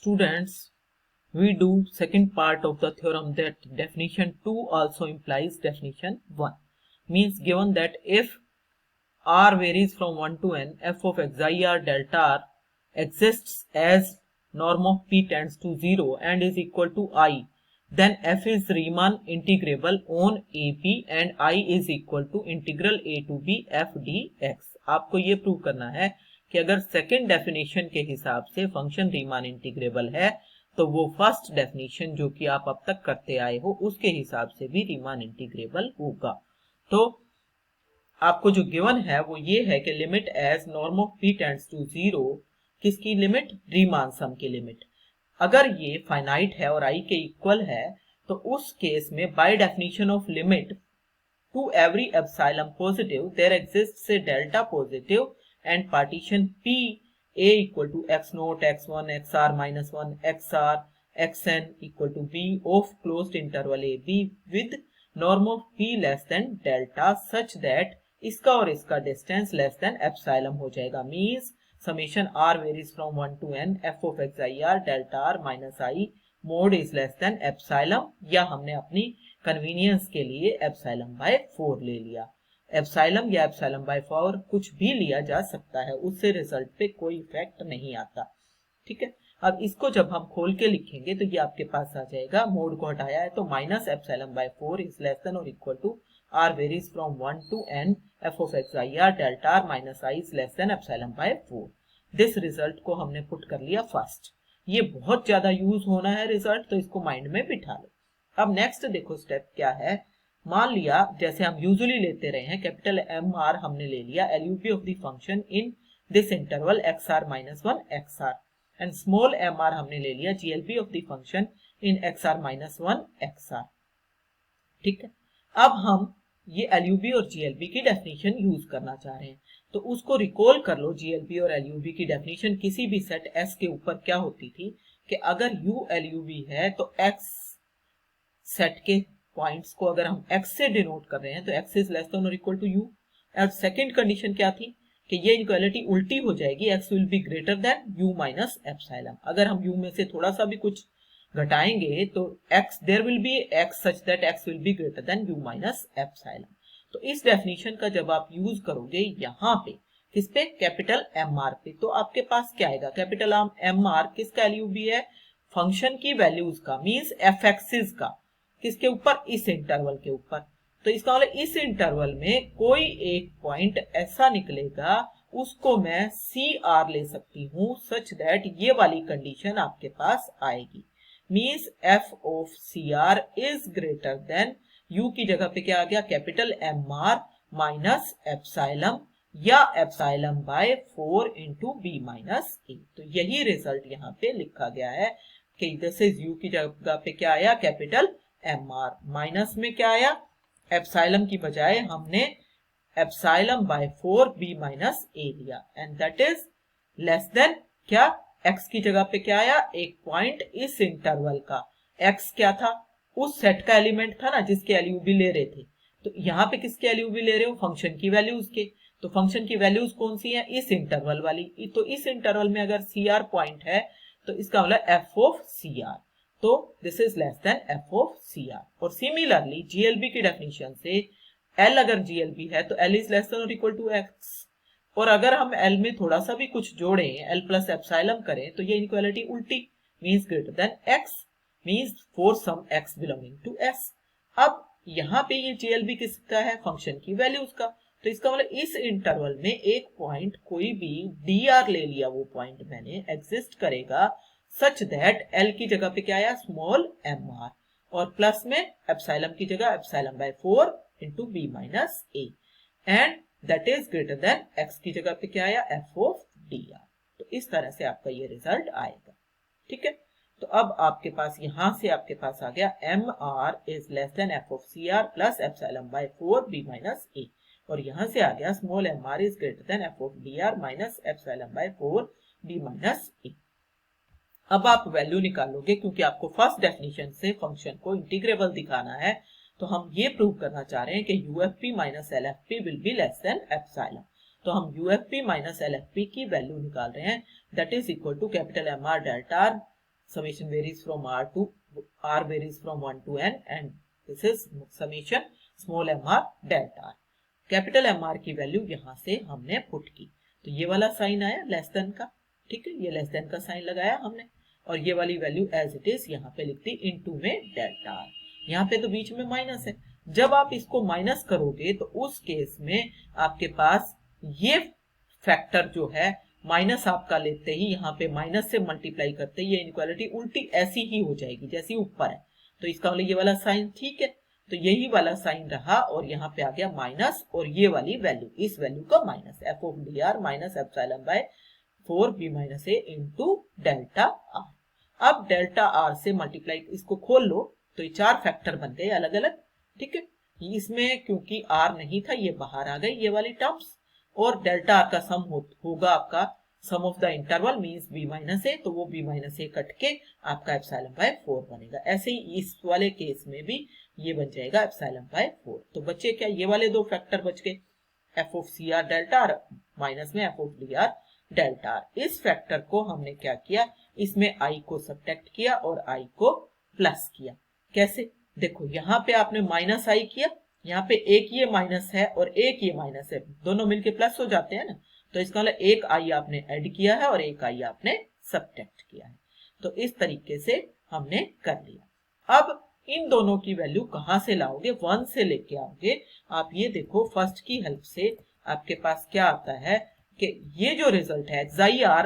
Students, we do second part of the theorem that definition 2 also implies definition 1. Means given that if r varies from 1 to n, f of xi r delta r exists as norm of p tends to 0 and is equal to I, then f is Riemann integrable on AP and I is equal to integral a to b f dx. आपको ये prove करना है कि अगर second definition के हिसाब से function Riemann integrable है तो वो फर्स्ट डेफिनेशन जो कि आप अब तक करते आए हो उसके हिसाब से भी रीमान इंटीग्रेबल होगा। तो आपको जो गिवन है वो ये है कि limit as norm of p tends to 0, किसकी लिमिट? रीमान सम की लिमिट। अगर ये फाइनाइट है और i के इक्वल है तो उस केस में by definition of limit to every epsilon positive there exists a delta positive and partition P A equal to x naught x1 xr minus 1 xr xn equal to B of closed interval a b with norm of P less than delta such that इसका और इसका distance less than epsilon हो जाएगा। means summation r varies from 1 to n f of xi r delta r minus I mod is less than epsilon, या हमने अपनी convenience के लिए epsilon by 4 ले लिया। एप्सिलॉन या एप्सिलॉन बाय 4 कुछ भी लिया जा सकता है, उससे रिजल्ट पे कोई इफेक्ट नहीं आता। ठीक है, अब इसको जब हम खोल के लिखेंगे तो ये आपके पास आ जाएगा, मोड को हटाया है तो minus epsilon by 4 is less than और equal to r varies from 1 to n f of xi r delta r minus I is less than epsilon by 4। This result को हमने पुट कर लिया फर्स्ट। ये बहुत ज्यादा यूज होना है रिजल्ट, तो इसको माइंड में बिठा लो। अब नेक्स्ट देखो स्टेप क्या है। मान लिया जैसे हम यूजुअली लेते रहे हैं, कैपिटल एम आर हमने ले लिया L U P of the function in this interval X R minus 1 X R, and small M R हमने ले लिया G L P of the function in X R minus 1 X R. ठीक है, अब हम ये एलयूबी और जीएलपी की डेफिनेशन यूज करना चाह रहे हैं, तो उसको रिकॉल कर लो। जीएलपी और एलयूबी की डेफिनेशन किसी भी सेट एस के ऊपर क्या होती थी कि अगर यू एलयूबी है तो एक्स सेट के पॉइंट्स को अगर हम x से डिनोट कर रहे हैं तो x इज लेस देन और इक्वल टू u। और सेकंड कंडीशन क्या थी कि ये इक्वालिटी उल्टी हो जाएगी, x will be greater than u minus epsilon. अगर हम u में से थोड़ा सा भी कुछ घटाएंगे तो x there will be x such that x will be greater than u minus epsilon. तो इस डेफिनेशन का जब आप यूज करोगे यहाँ पे किस पे? कैपिटल एम आर पे, तो आपके पास क्या आएगा? कैपिटल एम आर किसका एलयूबी है? फंक्शन की वैल्यूज का, मींस एफ एक्सिस का। किसके ऊपर? इस इंटरवल के ऊपर। तो इसका मतलब इस इंटरवल में कोई एक पॉइंट ऐसा निकलेगा उसको मैं सी आर ले सकती हूं सच दैट ये वाली कंडीशन आपके पास आएगी। Means F of C R is greater than U की जगह पे क्या आ गया? Capital M R minus epsilon या epsilon by 4 into B minus A. तो यही रिजल्ट यहाँ पे लिखा गया है कि दिस इज यू की जगह पे क्या आया? Capital M R. माइनस में क्या आया? एप्सिलॉन की बजाय हमने एप्सिलॉन बाय 4 बी माइनस ए लिया, and that is less then क्या? एक्स की जगह पे क्या आया? एक पॉइंट इस इंटरवल का। एक्स क्या था? उस सेट का एलिमेंट था ना जिसके एलयूबी ले रहे थे। तो यहाँ पे किसके एलयूबी ले रहे हो? फंक्शन की वैल्यूज के। तो फंक्शन की वैल्यूज कौन सी है? इस इंटरवल वाली। तो इस इंटरवल में अगर सी आर पॉइंट है तो इसका मतलब एफ ऑफ सी आर, तो this is less than F of C R. और सिमिलरली जीएलबी की डेफिनेशन से एल अगर जीएलबी है तो एल इज लेस देन और इक्वल टू एक्स, और अगर हम एल में थोड़ा सा भी कुछ जोड़ें, एल प्लस एप्सिलॉन करें, तो ये इनइक्वालिटी उल्टी, means greater than X, means for some X belonging to S. अब यहाँ पे ये जीएलबी किसका है? फंक्शन की वैल्यूज का। तो इसका मतलब इस इंटरवल में एक पॉइंट कोई भी डी आर ले लिया, वो पॉइंट मैंने एग्जिस्ट करेगा सच दैट एल की जगह पे क्या आया? स्मॉल एम आर, और प्लस में एप्सिलॉन की जगह epsilon by 4 into B minus A, and that is greater than X की जगह पे क्या आया? F of D R. तो इस तरह से आपका ये रिजल्ट आएगा। ठीक है, तो अब आपके पास यहां से आपके पास आ गया M R is less than F of C R plus epsilon by 4 B minus A, और यहां से आ गया small M R is greater than F of D R minus epsilon by 4 B minus A. अब आप value निकालोगे, क्योंकि आपको फर्स्ट डेफिनेशन से फंक्शन को इंटीग्रेबल दिखाना है, तो हम ये प्रूव करना चाह रहे हैं कि UFP minus LFP will be less than epsilon. तो हम यूएफपी माइनस एलएफपी की वैल्यू निकाल रहे हैं, that is equal to capital M R delta R summation varies from r to r varies from 1 to n and this is summation small mr delta r. Capital mr की value यहां से हमने put की, तो ये वाला sign आया less than का, ठीक है, ये लेस देन का साइन लगाया हमने और ये वाली वैल्यू एज इट इज यहाँ पे लिख दी इनटू में डेल्टा आर। यहाँ पे तो बीच में माइनस है, जब आप इसको माइनस करोगे तो उस केस में आपके पास ये फैक्टर जो है माइनस आपका लेते ही यहाँ पे माइनस से मल्टीप्लाई करते ही ये इनइक्वालिटी उल्टी ऐसी ही हो जाएगी जैसी ऊपर है, तो इसका मतलब ये वाला साइन ठीक है, तो यही वाला साइन रहा और यहाँ पे आ गया माइनस और ये वाली वैल्यू, इस वैल्यू का minus F of D R minus epsilon bye 4b minus A into delta R. अब डेल्टा आर से मल्टीप्लाई इसको खोल लो तो ये चार फैक्टर बन गए अलग अलग, ठीक है, इसमें क्योंकि आर नहीं था ये बाहर आ गई ये वाली टर्म्स और डेल्टा आर का सम होगा आपका sum of the interval means b minus A, तो वो b माइनस ए कट के आपका एप्सिलॉन बाय 4 बनेगा। ऐसे ही इस वाले केस में भी ये बन जाएगा एप्सिलॉन बाय 4। तो बच्चे क्या ये वाले दो फैक्टर बच गए F of C R delta R minus में F of D R delta R. इस फैक्टर को हमने क्या किया, इसमें i को सब्ट्रैक्ट किया और i को प्लस किया। कैसे, देखो यहाँ पे आपने माइनस i किया, यहाँ पे एक ये माइनस है और एक ये माइनस है, दोनों मिलके प्लस हो जाते हैं ना, तो इसका मतलब एक i आपने ऐड किया है और एक i आपने सब्ट्रैक्ट किया है। तो इस तरीके से हमने कर लिया। अब इन दोनों की वैल्यू कहां से लाओगे, 1 से लेके आओगे। आप ये देखो फर्स्ट की हेल्प से आपके पास क्या आता है कि ये जो रिजल्ट है xi r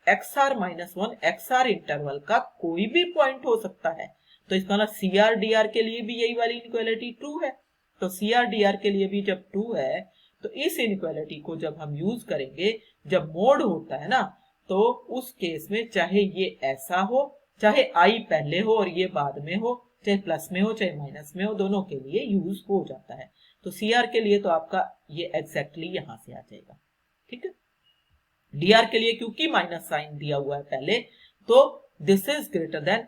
xr minus 1 xr interval का कोई भी पॉइंट हो सकता है, तो इसका मतलब cr dr के लिए भी यही वाली इनइक्वालिटी ट्रू है, तो cr dr के लिए भी जब ट्रू है तो इस इनइक्वालिटी को जब हम यूज करेंगे जब मोड होता है ना, तो उस केस में चाहे ये ऐसा हो, चाहे i पहले हो और ये बाद में हो, चाहे प्लस में हो चाहे माइनस में हो, दोनों के लिए यूज हो जाता है। तो cr के लिए तो आपका ये एग्जैक्टली यहां से आ जाएगा, ठीक है। dr के लिए क्योंकि माइनस साइन दिया हुआ है पहले, तो दिस इज ग्रेटर देन,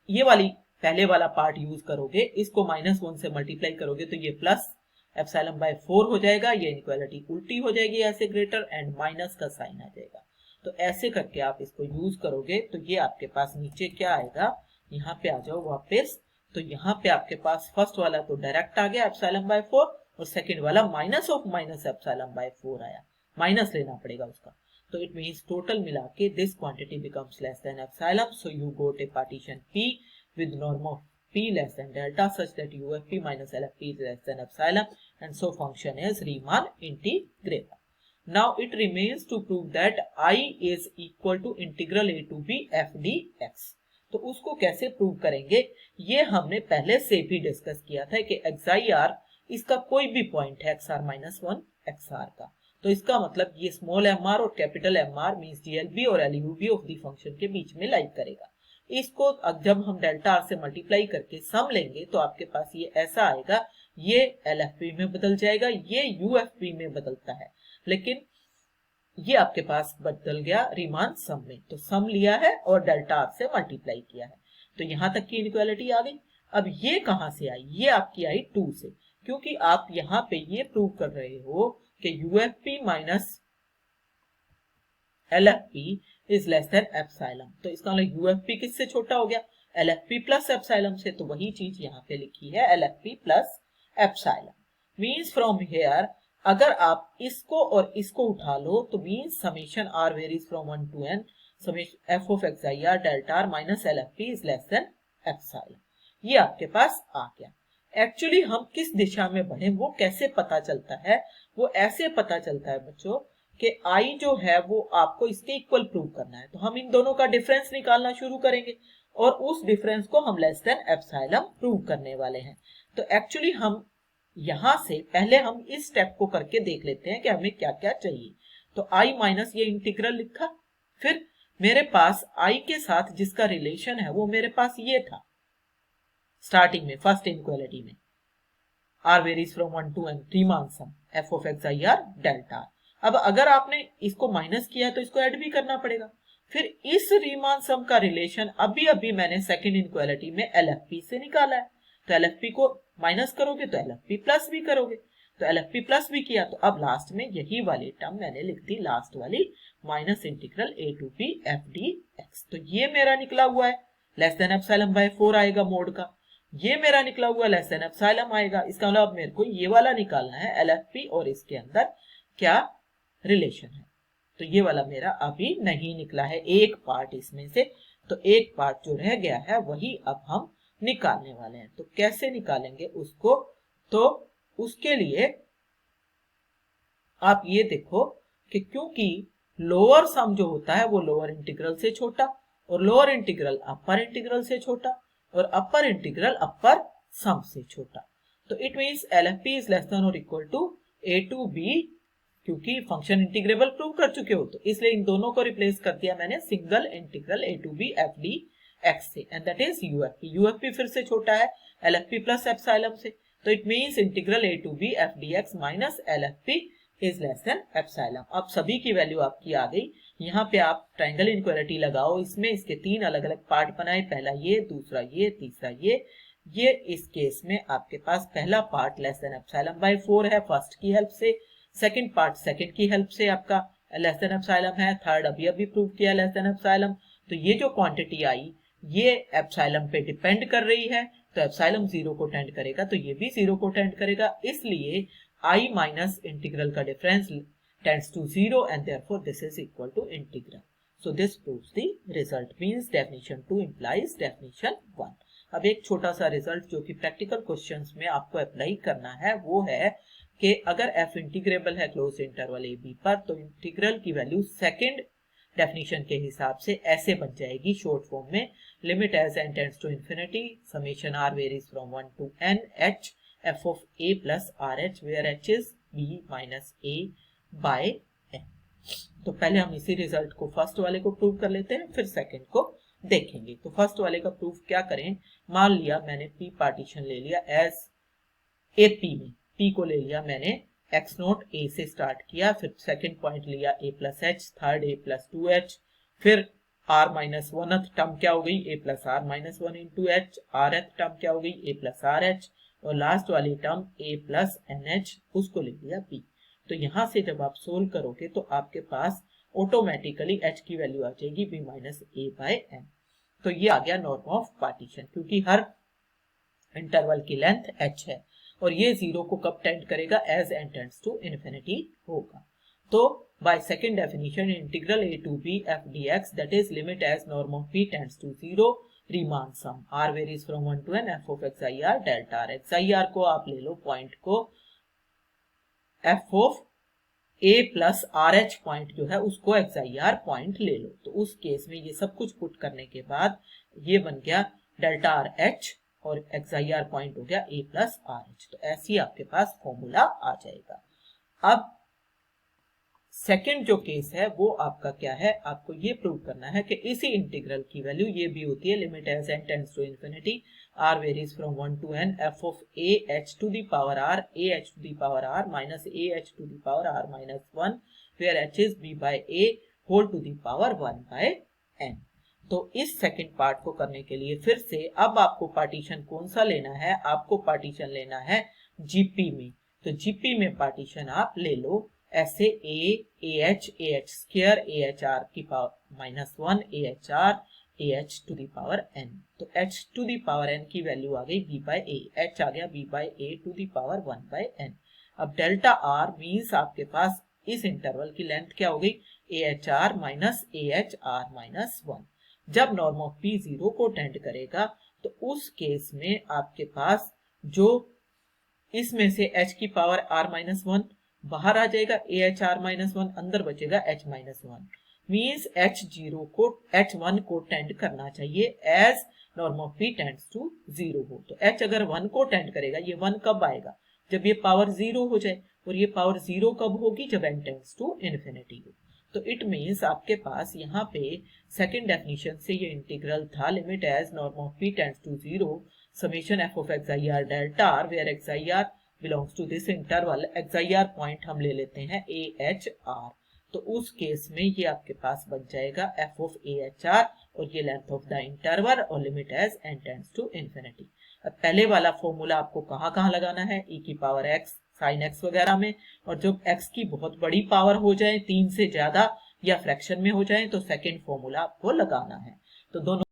ये वाली पहले वाला पार्ट यूज करोगे, इसको -1 से मल्टीप्लाई करोगे तो ये प्लस एप्सिलॉन बाय 4 हो जाएगा, ये इनइक्वालिटी उल्टी हो जाएगी ऐसे ग्रेटर एंड माइनस का साइन आ जाएगा। तो ऐसे करके आप इसको यूज करोगे तो ये आपके पास नीचे क्या आएगा, यहाँ पे आ जाओ वापस, तो यहाँ पे आपके पास फर्स्ट वाला तो डायरेक्ट आ गया एप्सिलॉन बाय 4 और सेकंड वाला minus of minus epsilon by 4 आया, माइनस लेना पड़ेगा उसका, तो इट मींस टोटल मिला के this quantity becomes less than epsilon, so you got A partition P with norm of P less than delta such that UFP minus LFP is less than epsilon and so function is Riemann integrable. Now it remains to prove that I is equal to integral A to B f dx. तो उसको कैसे prove करेंगे, ये हमने पहले से भी discuss किया था कि xi r इसका कोई भी पॉइंट है xr माइनस 1 xr का, तो इसका मतलब ये स्मॉल mr और कैपिटल mr मींस dlb और lub ऑफ द फंक्शन के बीच में लाइक करेगा। इसको जब हम डेल्टा आर से मल्टीप्लाई करके सम लेंगे तो आपके पास ये ऐसा आएगा, ये LFP में बदल जाएगा, ये UFP में बदलता है, लेकिन ये आपके पास बदल गया रीमान सम में, तो सम लिया है और डेल्टा आर से मल्टीप्लाई किया है, तो यहां तक की इनइक्वालिटी आ गई। अब ये कहां से आई, ये आपकी आई 2 से, क्योंकि आप यहाँ पे ये प्रूव कर रहे हो कि UFP minus LFP is less than epsilon, तो इसका मतलब UFP किससे छोटा हो गया, LFP प्लस एप्सिलॉन से, तो वही चीज यहाँ पे लिखी है LFP plus epsilon. Means from here अगर आप इसको और इसको उठा लो तो means summation r varies from 1 to n summation f of xi r delta r minus LFP is less than epsilon, ये आपके पास आ गया। एक्चुअली हम किस दिशा में बढ़े वो कैसे पता चलता है, वो ऐसे पता चलता है बच्चों कि i जो है वो आपको इसके इक्वल प्रूव करना है, तो हम इन दोनों का डिफरेंस निकालना शुरू करेंगे और उस डिफरेंस को हम लेस देन एप्सिलॉन प्रूव करने वाले हैं। तो एक्चुअली हम यहां से पहले हम इस स्टेप को करके देख लेते हैं कि हमें क्या क्या चाहिए। तो i माइनस ये इंटीग्रल लिखा, फिर मेरे पास i के साथ जिसका रिलेशन है वो मेरे पास ये था स्टार्टिंग में फर्स्ट इनइक्वालिटी में, r varies from 1 to n Riemann sum f of xi r delta. अब अगर आपने इसको माइनस किया है तो इसको ऐड भी करना पड़ेगा, फिर इस रीमान सम का रिलेशन अभी मैंने सेकंड इनइक्वालिटी में LFP से निकाला है, तो LFP को माइनस करोगे तो LFP प्लस भी करोगे, तो LFP प्लस भी किया, तो अब लास्ट में यही वाली टर्म मैंने लिख दी लास्ट वाली, minus integral a to b f dx। तो ये मेरा निकला हुआ है लेस देन एप्सिलॉन बाय 4 आएगा मोड का, ये मेरा निकला हुआ लेस देन एप्सिलॉन आएगा। इसका मतलब मेरे को ये वाला निकालना है LFP और इसके अंदर क्या रिलेशन है। तो ये वाला मेरा अभी नहीं निकला है एक पार्ट इसमें से, तो एक पार्ट जो रह गया है वही अब हम निकालने वाले हैं। तो कैसे निकालेंगे उसको, तो उसके लिए आप ये देखो कि क्योंकि लोअर सम जो होता है वो लोअर इंटीग्रल से छोटा और लोअर इंटीग्रल अपर इंटीग्रल से छोटा और अपर इंटीग्रल अपर सम से छोटा, तो it means LFP is less than और equal to a to b, क्योंकि फंक्शन इंटीग्रेबल प्रूव कर चुके हो तो इसलिए इन दोनों को रिप्लेस कर दिया मैंने single integral a to b f dx से, and that is UFP। UFP फिर से छोटा है LFP प्लस एप्सिलॉन से, तो it means integral a to b f dx minus LFP is less than epsilon. अब सभी की वैल्यू आपकी आ गई। यहाँ पे आप ट्रायंगल इनइक्वालिटी लगाओ, इसमें इसके तीन अलग अलग पार्ट बनाए, पहला ये, दूसरा ये, तीसरा ये इस केस में आपके पास पहला part less than epsilon by 4 है फर्स्ट की हेल्प से, सेकंड पार्ट सेकंड की हेल्प से आपका लेस देन एप्सिलॉन है, थर्ड अभी प्रूव किया लेस देन एप्सिलॉन। तो ये जो क्वांटिटी आई ये एप्सिलॉन पे डिपेंड कर रही है, तो एप्सिलॉन 0 को टेंड करेगा तो ये भी 0 को टेंड करेगा, इसलिए I माइनस इंटीग्रल का difference tends to 0 and therefore this is equal to integral. So this proves the result, means definition 2 implies definition 1। अब एक छोटा सा रिजल्ट जो कि प्रैक्टिकल क्वेश्चंस में आपको अप्लाई करना है वो है कि अगर f इंटीग्रेबल है क्लोज इंटरवल a b पर, तो इंटीग्रल की वैल्यू सेकंड डेफिनेशन के हिसाब से ऐसे बन जाएगी शॉर्ट फॉर्म में, limit as n tends to infinity summation r varies from 1 to n h f of a plus rh where h is b minus a by n। तो पहले हम इसी रिजल्ट को फर्स्ट वाले को प्रूव कर लेते हैं, फिर सेकंड को देखेंगे। तो फर्स्ट वाले का प्रूफ क्या करें, मान लिया मैंने p पार्टीशन ले लिया एज ए p में, p को ले लिया मैंने x नोट a से स्टार्ट किया, फिर सेकंड पॉइंट लिया a plus h, third a plus 2h, फिर r माइनस 1th टर्म क्या हो गई a plus r minus 1 into h, rth term क्या हो गई a प्लस rh, और लास्ट वाली टर्म a प्लस nh उसको ले लिया b। तो यहां से जब आप सोल्व करोगे तो आपके पास ऑटोमेटिकली h की वैल्यू आ जाएगी b minus a by n। तो ये आ गया नॉर्म ऑफ पार्टीशन, क्योंकि हर इंटरवल की लेंथ h है और ये 0 को कब टेंड करेगा, as n tends to infinity होगा। तो by second definition integral a to b f dx that is limit as norm of p tends to 0 Riemann sum r varies from 1 to n f of xir delta r। xir को आप ले लो point को, f of a plus rh point जो है उसको xir point ले लो। तो उस केस में ये सब कुछ पुट करने के बाद ये बन गया डेल्टा rh और xir पॉइंट हो गया a प्लस rh। तो ऐसी आपके पास फॉर्मूला आ जाएगा। अब सेकंड जो केस है वो आपका क्या है, आपको ये प्रूव करना है कि इसी इंटीग्रल की वैल्यू ये भी होती है limit as n tends to infinity r varies from 1 to n f of a h to the power r a h to the power r minus a h to the power r minus 1 where h is b by a whole to the power 1 by n। तो इस second part को करने के लिए फिर से अब आपको पार्टीशन कौन सा लेना है, आपको पार्टीशन लेना है जीपी में। तो जीपी में पार्टीशन आप ले लो ऐसे a h square a h r की power minus 1 a h r a h to the power n। तो h to the power n की वैल्यू आ गई b बाई a, h आ गया b by a to the power 1 by n। अब delta r means आपके पास इस इंटरवल की लेंथ क्या हो गई a h r minus a h r minus 1। जब नॉर्म ऑफ p 0 को टेंड करेगा तो उस केस में आपके पास जो इसमें से h की पावर r माइनस 1 बाहर आ जाएगा, a h r माइनस 1 अंदर बचेगा h माइनस 1, मीन्स h0 को h1 को टेंड करना चाहिए as norm of p tends to 0 हो। तो h अगर 1 को टेंड करेगा, ये 1 कब आएगा, जब ये पावर 0 हो जाए, और ये पावर 0 कब होगी, जब n टेंड्स टू इन्फिनिटी हो। तो इट मीन्स आपके पास यहाँ पे सेकंड डेफिनेशन से ये इंटीग्रल था limit as norm of p tends to 0 summation f of xir delta r where xir belongs to this interval. xir point हम ले लेते हैं a h r। तो उस केस में ये आपके पास बन जाएगा f of a h r और ये लेंथ ऑफ द इंटरवल और limit as n tends to infinity. अब पहले वाला फॉर्मूला आपको कहाँ लगाना है, e की पावर x साइन एक्स वगैरह में, और जब एक्स की बहुत बड़ी पावर हो जाए 3 से ज्यादा या फ्रैक्शन में हो जाए तो सेकेंड फॉर्मूला आपको लगाना है। तो दोनों